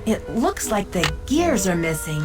It looks like the gears are missing.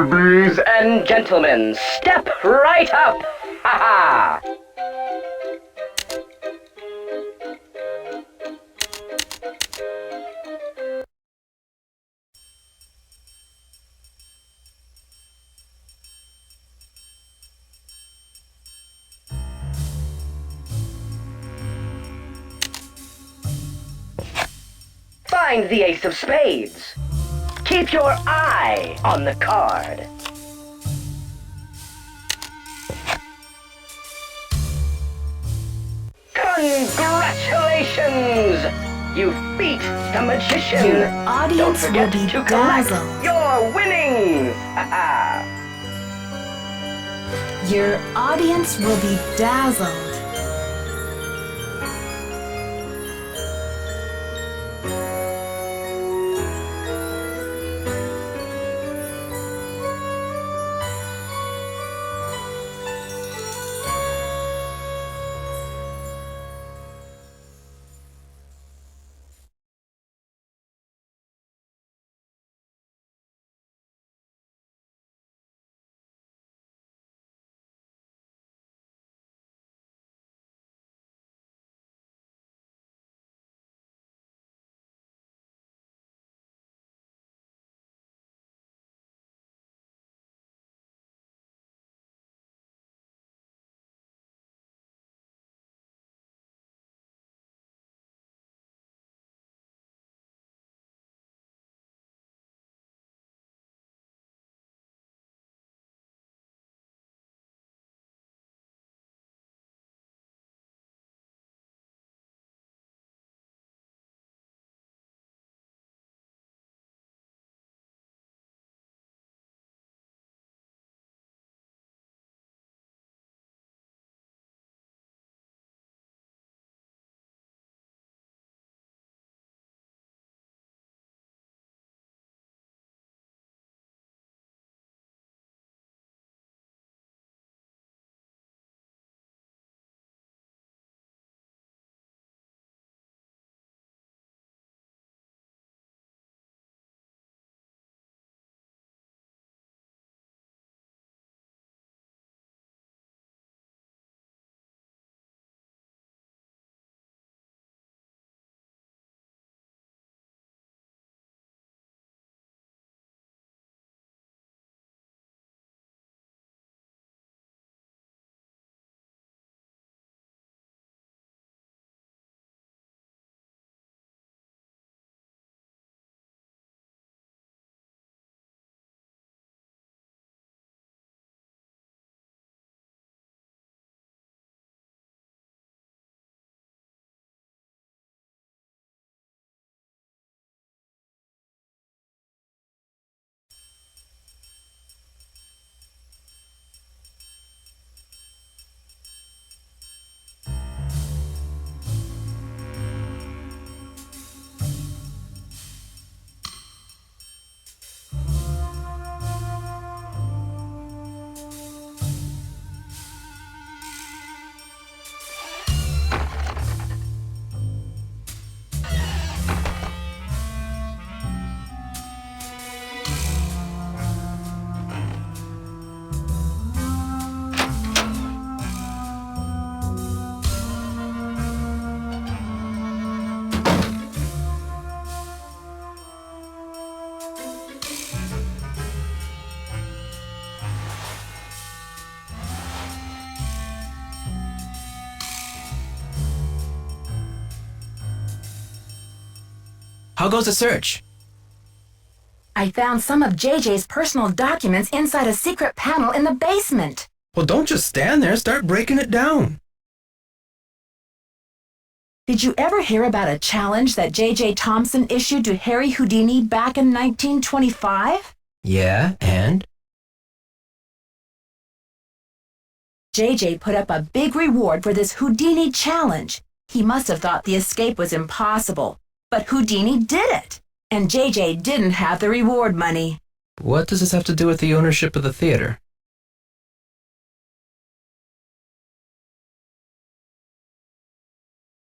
Ladies and gentlemen, step right up! Ha ha! Find the ace of spades. Keep your eye on the card. Congratulations! You beat the magician. Your Don't audience will forget be to collect dazzled. your winnings. Your audience will be dazzled. How goes the search? I found some of JJ's personal documents inside a secret panel in the basement. Well, don't just stand there. Start breaking it down. Did you ever hear about a challenge that J.J. Thompson issued to Harry Houdini back in 1925? Yeah, and? J.J. put up a big reward for this Houdini challenge. He must have thought the escape was impossible. But Houdini did it, and J.J. didn't have the reward money. What does this have to do with the ownership of the theater?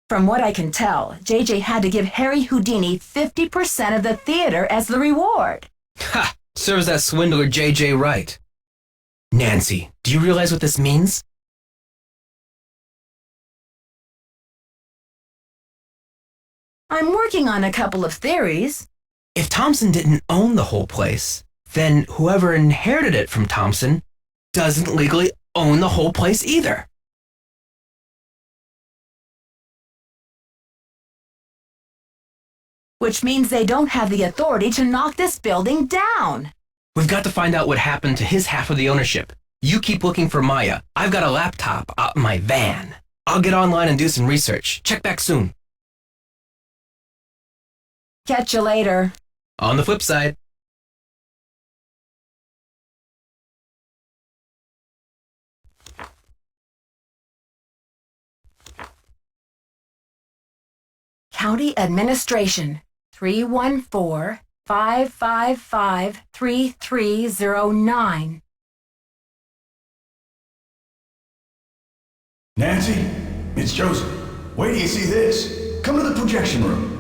From what I can tell, J.J. had to give Harry Houdini 50% of the theater as the reward. Ha! Serves that swindler J.J. right. Nancy, do you realize what this means? I'm working on a couple of theories. If Thompson didn't own the whole place, then whoever inherited it from Thompson doesn't legally own the whole place either. Which means they don't have the authority to knock this building down. We've got to find out what happened to his half of the ownership. You keep looking for Maya. I've got a laptop out in my van. I'll get online and do some research. Check back soon. Catch you later. On the flip side. County Administration, 314-555-3309. Nancy, it's Joseph. Wait till you see this. Come to the projection room.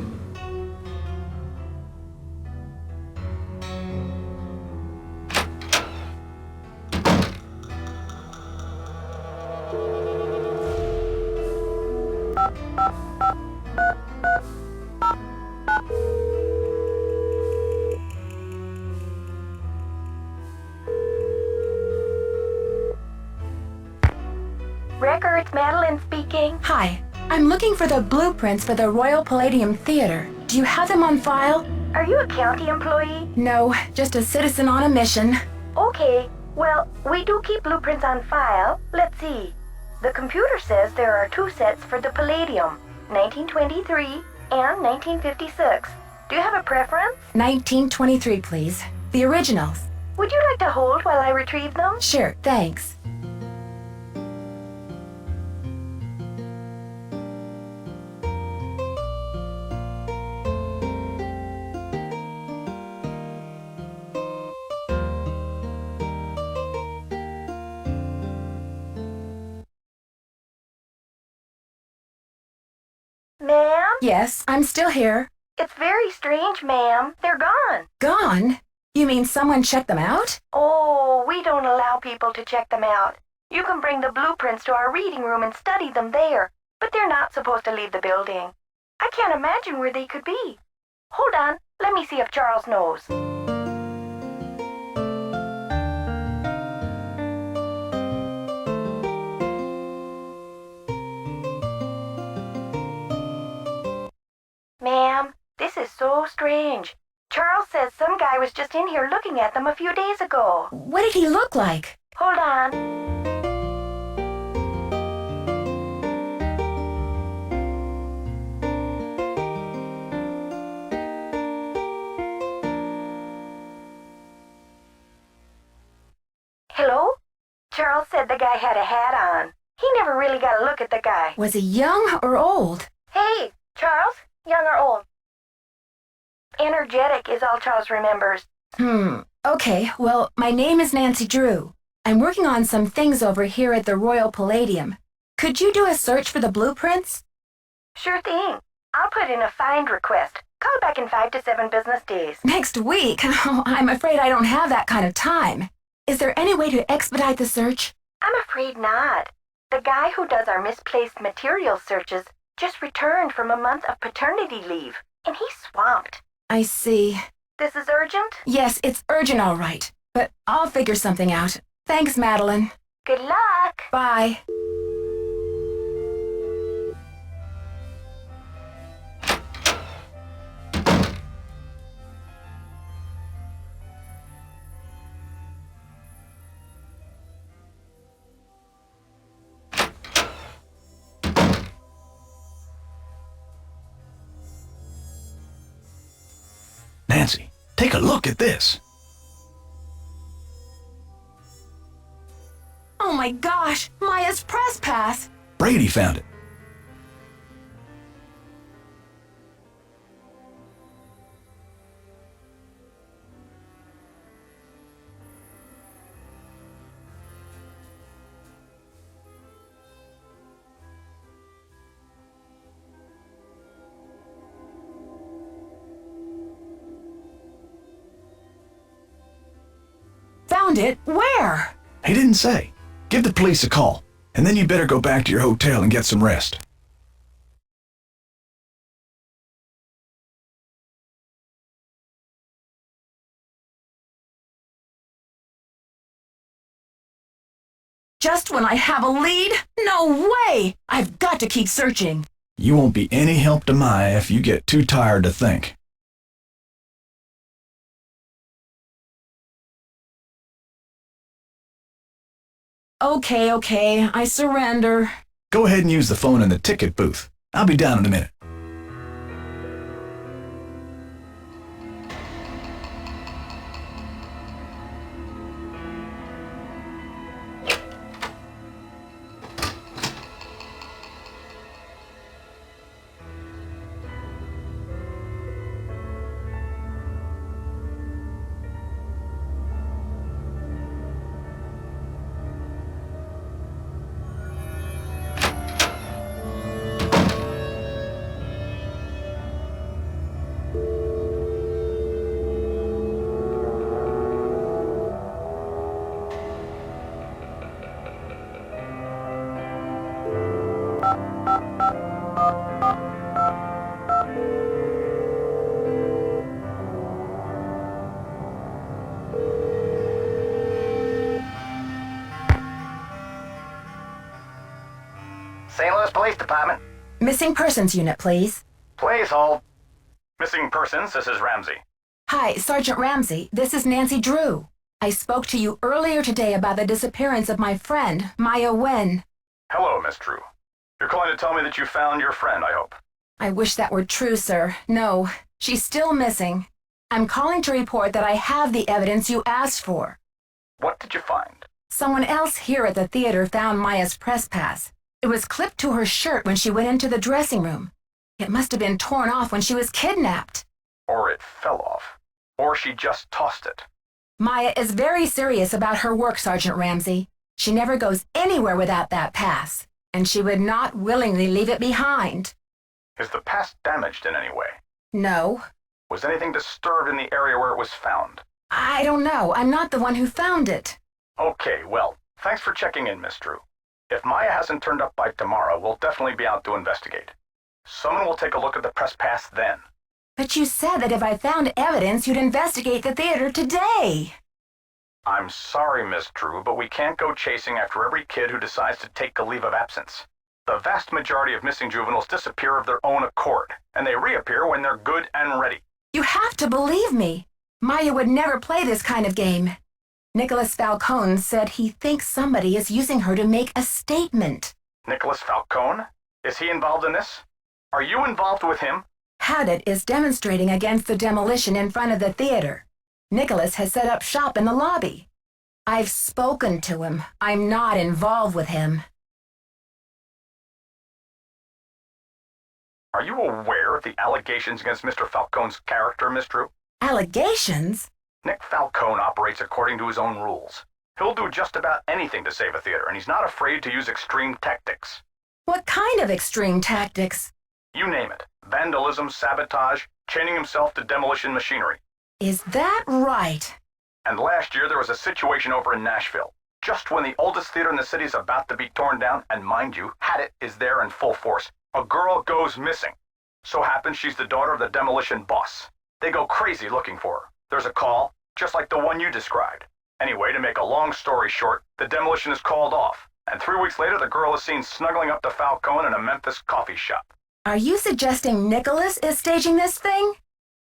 Records, Madeline speaking. Hi, I'm looking for the blueprints for the Royal Palladium Theater. Do you have them on file? Are you a county employee? No, just a citizen on a mission. Okay, well, we do keep blueprints on file. Let's see. The computer says there are 2 sets for the Palladium, 1923 and 1956. Do you have a preference? 1923, please. The originals. Would you like to hold while I retrieve them? Sure, thanks. Ma'am? Yes, I'm still here. It's very strange, ma'am. They're gone. Gone? You mean someone checked them out? Oh, we don't allow people to check them out. You can bring the blueprints to our reading room and study them there, but they're not supposed to leave the building. I can't imagine where they could be. Hold on, let me see if Charles knows. Ma'am, this is so strange. Charles says some guy was just in here looking at them a few days ago. What did he look like? Hold on. Hello? Charles said the guy had a hat on. He never really got a look at the guy. Was he young or old? Hey, Charles? Young or old? Energetic is all Charles remembers. Okay, well, my name is Nancy Drew. I'm working on some things over here at the Royal Palladium. Could you do a search for the blueprints? Sure thing. I'll put in a find request. Call back in 5 to 7 business days. Next week? Oh, I'm afraid I don't have that kind of time. Is there any way to expedite the search? I'm afraid not. The guy who does our misplaced material searches just returned from a month of paternity leave, and he's swamped. I see. This is urgent? Yes, it's urgent, all right. But I'll figure something out. Thanks, Madeline. Good luck. Bye. Nancy, take a look at this. Oh my gosh, Maya's press pass! Brady found it. Found it? Where? He didn't say. Give the police a call, and then you better go back to your hotel and get some rest. Just when I have a lead? No way! I've got to keep searching. You won't be any help to Maya if you get too tired to think. Okay, I surrender. Go ahead and use the phone in the ticket booth. I'll be down in a minute. St. Louis Police Department. Missing persons unit, please. Please hold. Missing persons, this is Ramsey. Hi, Sergeant Ramsey. This is Nancy Drew. I spoke to you earlier today about the disappearance of my friend, Maya Wen. Hello, Miss Drew. You're calling to tell me that you found your friend, I hope. I wish that were true, sir. No, she's still missing. I'm calling to report that I have the evidence you asked for. What did you find? Someone else here at the theater found Maya's press pass. It was clipped to her shirt when she went into the dressing room. It must have been torn off when she was kidnapped. Or it fell off. Or she just tossed it. Maya is very serious about her work, Sergeant Ramsey. She never goes anywhere without that pass, and she would not willingly leave it behind. Is the pass damaged in any way? No. Was anything disturbed in the area where it was found? I don't know. I'm not the one who found it. Okay, well, thanks for checking in, Miss Drew. If Maya hasn't turned up by tomorrow, we'll definitely be out to investigate. Someone will take a look at the press pass then. But you said that if I found evidence, you'd investigate the theater today. I'm sorry, Miss Drew, but we can't go chasing after every kid who decides to take a leave of absence. The vast majority of missing juveniles disappear of their own accord, and they reappear when they're good and ready. You have to believe me. Maya would never play this kind of game. Nicholas Falcone said he thinks somebody is using her to make a statement. Nicholas Falcone? Is he involved in this? Are you involved with him? Haddett is demonstrating against the demolition in front of the theater. Nicholas has set up shop in the lobby. I've spoken to him. I'm not involved with him. Are you aware of the allegations against Mr. Falcone's character, Miss Drew? Allegations? Nick Falcone operates according to his own rules. He'll do just about anything to save a theater, and he's not afraid to use extreme tactics. What kind of extreme tactics? You name it. Vandalism, sabotage, chaining himself to demolition machinery. Is that right? And last year there was a situation over in Nashville. Just when the oldest theater in the city is about to be torn down, and mind you, Haddett is there in full force, a girl goes missing. So happens she's the daughter of the demolition boss. They go crazy looking for her. There's a call, just like the one you described. Anyway, to make a long story short, the demolition is called off, and 3 weeks later the girl is seen snuggling up to Falcone in a Memphis coffee shop. Are you suggesting Nicholas is staging this thing?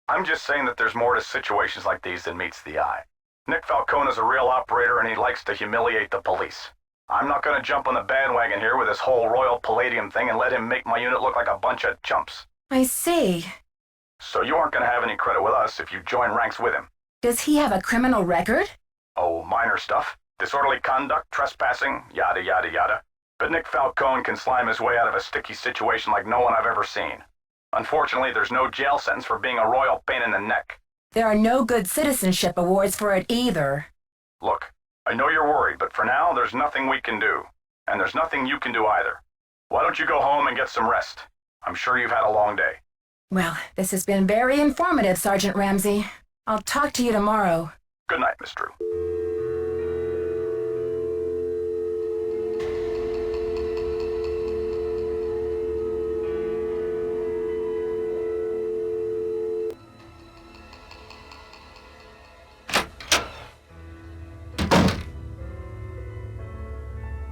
I'm just saying that there's more to situations like these than meets the eye. Nick Falcone is a real operator and he likes to humiliate the police. I'm not going to jump on the bandwagon here with this whole Royal Palladium thing and let him make my unit look like a bunch of chumps. I see. So you aren't going to have any credit with us if you join ranks with him. Does he have a criminal record? Oh, minor stuff. Disorderly conduct, trespassing, yada yada yada. But Nick Falcone can slime his way out of a sticky situation like no one I've ever seen. Unfortunately, there's no jail sentence for being a royal pain in the neck. There are no good citizenship awards for it either. Look, I know you're worried, but for now, there's nothing we can do. And there's nothing you can do either. Why don't you go home and get some rest? I'm sure you've had a long day. Well, this has been very informative, Sergeant Ramsey. I'll talk to you tomorrow. Good night, Miss Drew.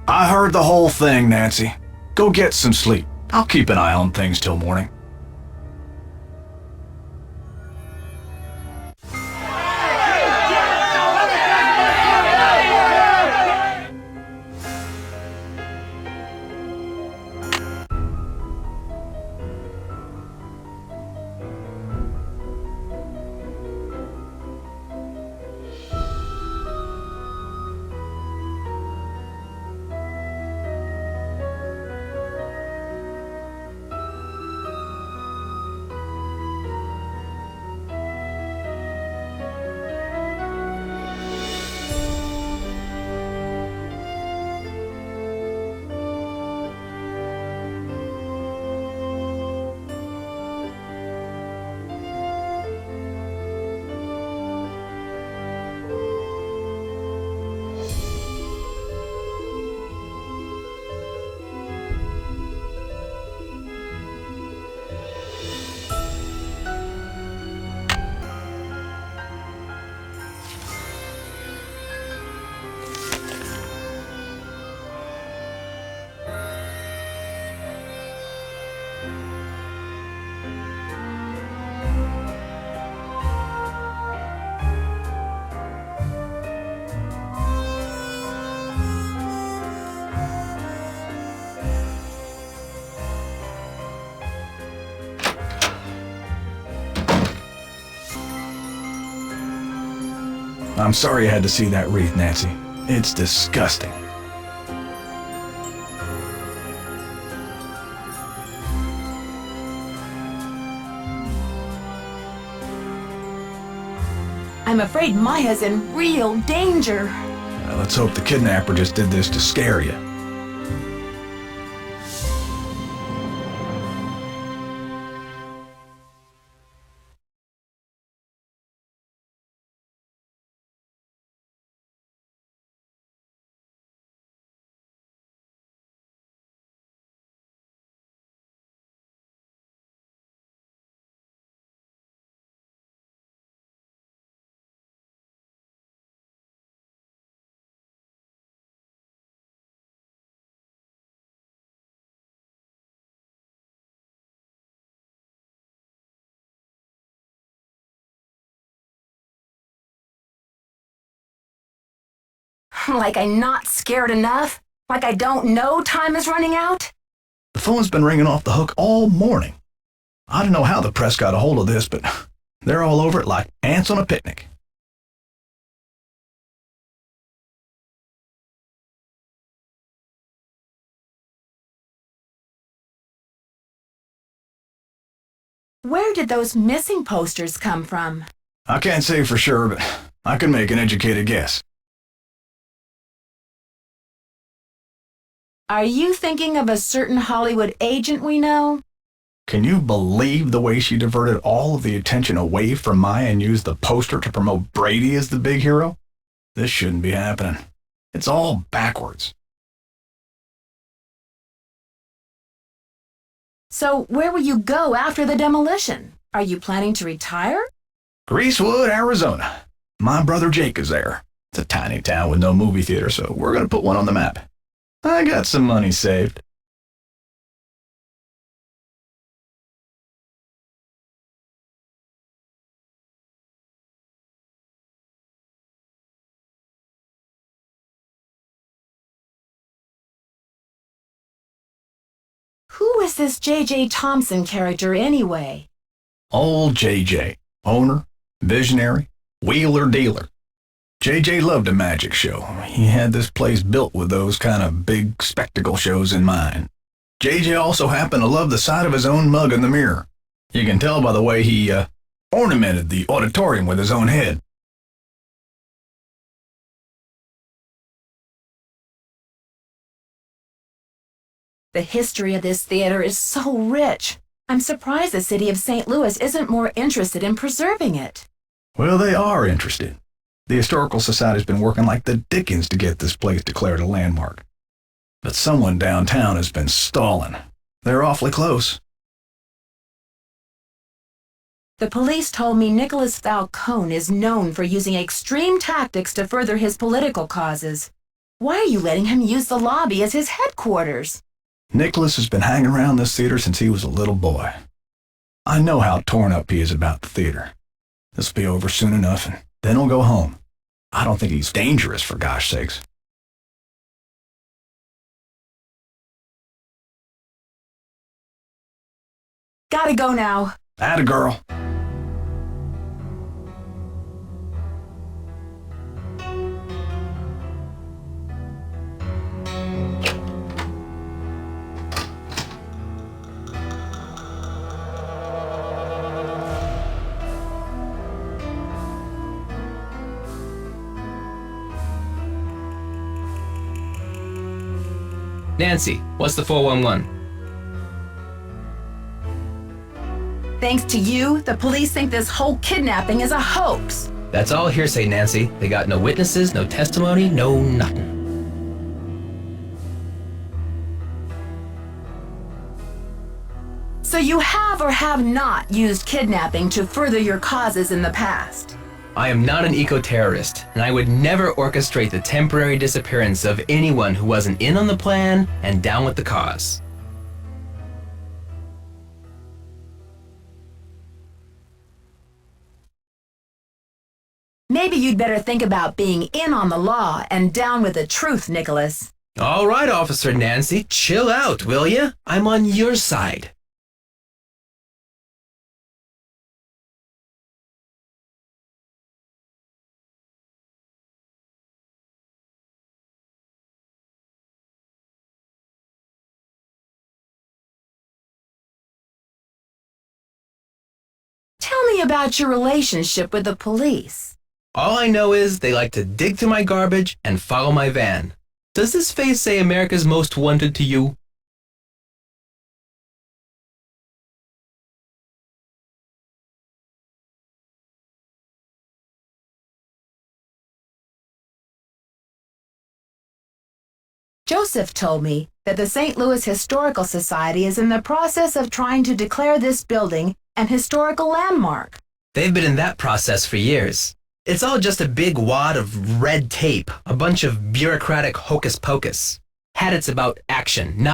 I heard the whole thing, Nancy. Go get some sleep. I'll keep an eye on things till morning. I'm sorry you had to see that wreath, Nancy. It's disgusting. I'm afraid Maya's in real danger. Let's hope the kidnapper just did this to scare you. Like I'm not scared enough? Like I don't know time is running out? The phone's been ringing off the hook all morning. I don't know how the press got a hold of this, but they're all over it like ants on a picnic. Where did those missing posters come from? I can't say for sure, but I can make an educated guess. Are you thinking of a certain Hollywood agent we know? Can you believe the way she diverted all of the attention away from Maya and used the poster to promote Brady as the big hero? This shouldn't be happening. It's all backwards. So where will you go after the demolition? Are you planning to retire? Greasewood, Arizona. My brother Jake is there. It's a tiny town with no movie theater, so we're going to put one on the map. I got some money saved. Who is this J.J. Thompson character anyway? Old JJ, owner, visionary, wheeler dealer. JJ loved a magic show. He had this place built with those kind of big spectacle shows in mind. JJ also happened to love the sight of his own mug in the mirror. You can tell by the way he ornamented the auditorium with his own head. The history of this theater is so rich. I'm surprised the city of St. Louis isn't more interested in preserving it. Well, they are interested. The Historical Society's been working like the dickens to get this place declared a landmark. But someone downtown has been stalling. They're awfully close. The police told me Nicholas Falcone is known for using extreme tactics to further his political causes. Why are you letting him use the lobby as his headquarters? Nicholas has been hanging around this theater since he was a little boy. I know how torn up he is about the theater. This'll be over soon enough, and then he'll go home. I don't think he's dangerous, for gosh sakes. Gotta go now. Atta girl. Nancy, what's the 411? Thanks to you, the police think this whole kidnapping is a hoax. That's all hearsay, Nancy. They got no witnesses, no testimony, no nothing. So you have or have not used kidnapping to further your causes in the past? I am not an eco-terrorist, and I would never orchestrate the temporary disappearance of anyone who wasn't in on the plan and down with the cause. Maybe you'd better think about being in on the law and down with the truth, Nicholas. All right, Officer Nancy, chill out, will ya? I'm on your side. Tell me about your relationship with the police. All I know is they like to dig through my garbage and follow my van. Does this face say America's Most Wanted to you? Joseph told me that the St. Louis Historical Society is in the process of trying to declare this building an historical landmark. They've been in that process for years. It's all just a big wad of red tape, a bunch of bureaucratic hocus pocus. Had it's about action, not